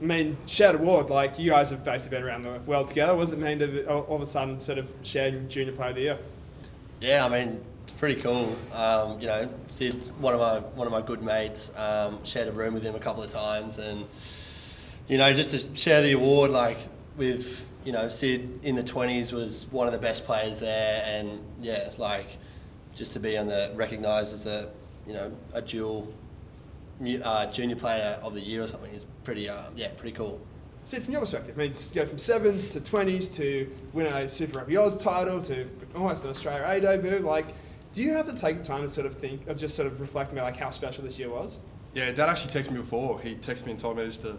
I mean, shared award, like you guys have basically been around the world together. What does it mean to all of a sudden sort of sharing Junior Player of the Year? Yeah, I mean, it's pretty cool. Sid's one of my good mates. Shared a room with him a couple of times, and just to share the award, like with Sid in the 20s was one of the best players there, and yeah, it's like just to be recognised as a dual Junior Player of the Year or something is pretty cool. Sid, from your perspective, I mean, to go from 7s to 20s to win a Super Rugby Oz title to almost an Australia A debut, like, do you have to take the time to sort of think, of just sort of reflect about like how special this year was? Yeah, Dad actually texted me before. He texted me and told me just to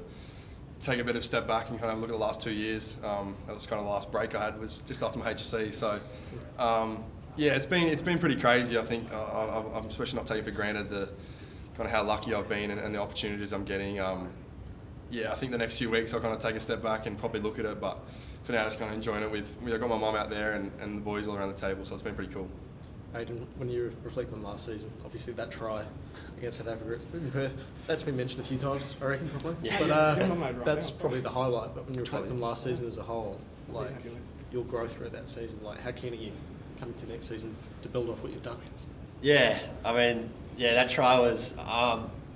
take a bit of a step back and kind of look at the last 2 years. That was kind of the last break I had, was just after my HSC. So, yeah, it's been pretty crazy. I think I'm especially not taking for granted the kind of how lucky I've been and the opportunities I'm getting. Yeah, I think the next few weeks I'll kind of take a step back and probably look at it, but for now, just kind of enjoying it I've got my mum out there and the boys all around the table, so it's been pretty cool. Aden, when you reflect on last season, obviously that try against South Africa in Perth, that's been mentioned a few times, I reckon, probably. Yeah. But that's probably the highlight. But when you reflect on last season as a whole, like your growth through that season, like how keen are you coming to next season to build off what you've done? Yeah, I mean, that try was,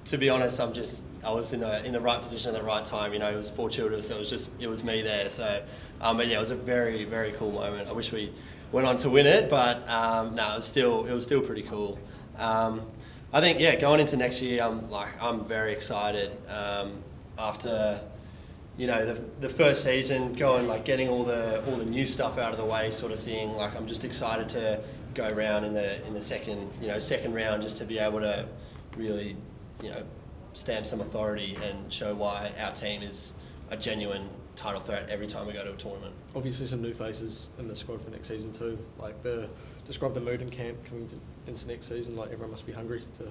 to be honest, I was in the right position at the right time. It was fortuitous. It was me there. So, but yeah, it was a very, very cool moment. I wish we went on to win it, but no, it was still pretty cool. I think going into next year, I'm very excited. After the first season, getting all the new stuff out of the way, sort of thing. Like, I'm just excited to go around in the second round, just to be able to really stamp some authority and show why our team is a genuine title threat every time we go to a tournament. Obviously some new faces in the squad for next season too. Like, describe the mood in camp coming into next season. Like, everyone must be hungry to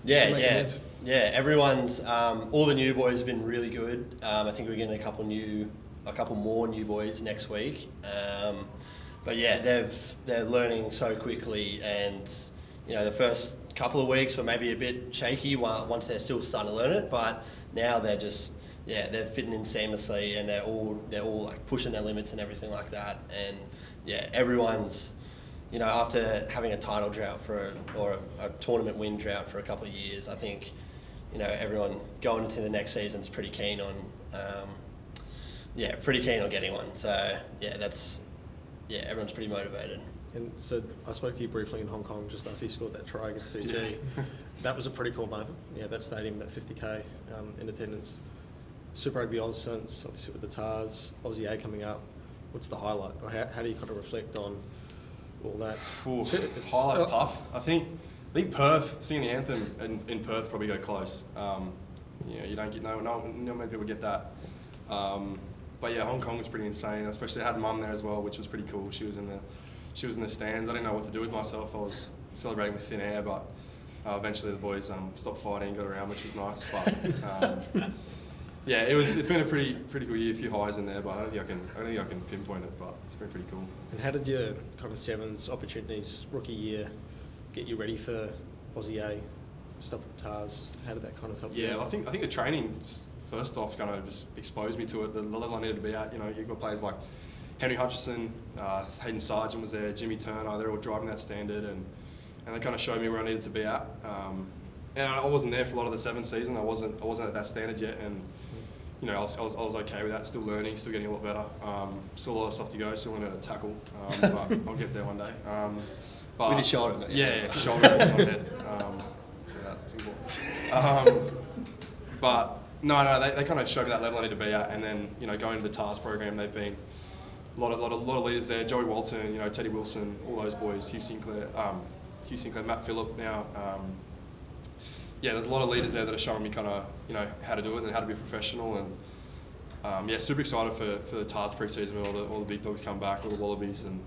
Yeah. Everyone's all the new boys have been really good. I think we're getting a couple more new boys next week. But yeah, they're learning so quickly, and the first couple of weeks were maybe a bit shaky once they're still starting to learn it. But now they're fitting in seamlessly, and they're all like pushing their limits and everything like that. And yeah, everyone's after having a title drought or a tournament win drought for a couple of years, I think everyone going into the next season is pretty keen on getting one. So everyone's pretty motivated. And so I spoke to you briefly in Hong Kong just after you scored that try against Fiji. That was a pretty cool moment. Yeah, that stadium at 50k in attendance. Super Rugby Oz since, obviously with the Tars, Aussie A coming up. What's the highlight? Or how do you kind of reflect on all that? Highlight's tough. I think Perth, singing the anthem in Perth probably go close. You don't get no many people get that. But yeah, Hong Kong was pretty insane. Especially I had Mum there as well, which was pretty cool. She was in the stands. I didn't know what to do with myself. I was celebrating with thin air, but eventually the boys stopped fighting and got around, which was nice. But yeah, it's been a pretty cool year. A few highs in there, but I don't think I can pinpoint it. But it's been pretty cool. And how did your kind of sevens opportunities rookie year get you ready for Aussie A stuff with the Tars? How did that kind of help you? Yeah, I think the training first off kind of just exposed me to it, the level I needed to be at. You've got players like Henry Hutchison, Hayden Sargent was there, Jimmy Turner. They're all driving that standard, and they kind of showed me where I needed to be at. And I wasn't there for a lot of the 7th season. I wasn't at that standard yet, and I was okay with that. Still learning, still getting a lot better. Still a lot of stuff to go. Still learning how to tackle, but I'll get there one day. But with your shoulder, yeah, shoulder, not head. So that's important. But no, they kind of showed me that level I need to be at, and then going to the TARS program, they've been a lot of leaders there. Joey Walton, Teddy Wilson, all those boys. Hugh Sinclair, Matt Phillip now. Yeah, there's a lot of leaders there that are showing me kind of how to do it and how to be a professional, and super excited for the TARS pre-season when all the big dogs come back, all the Wallabies, and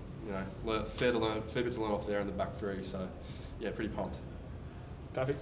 fair bit to learn off there in the back three. So yeah, pretty pumped. Perfect.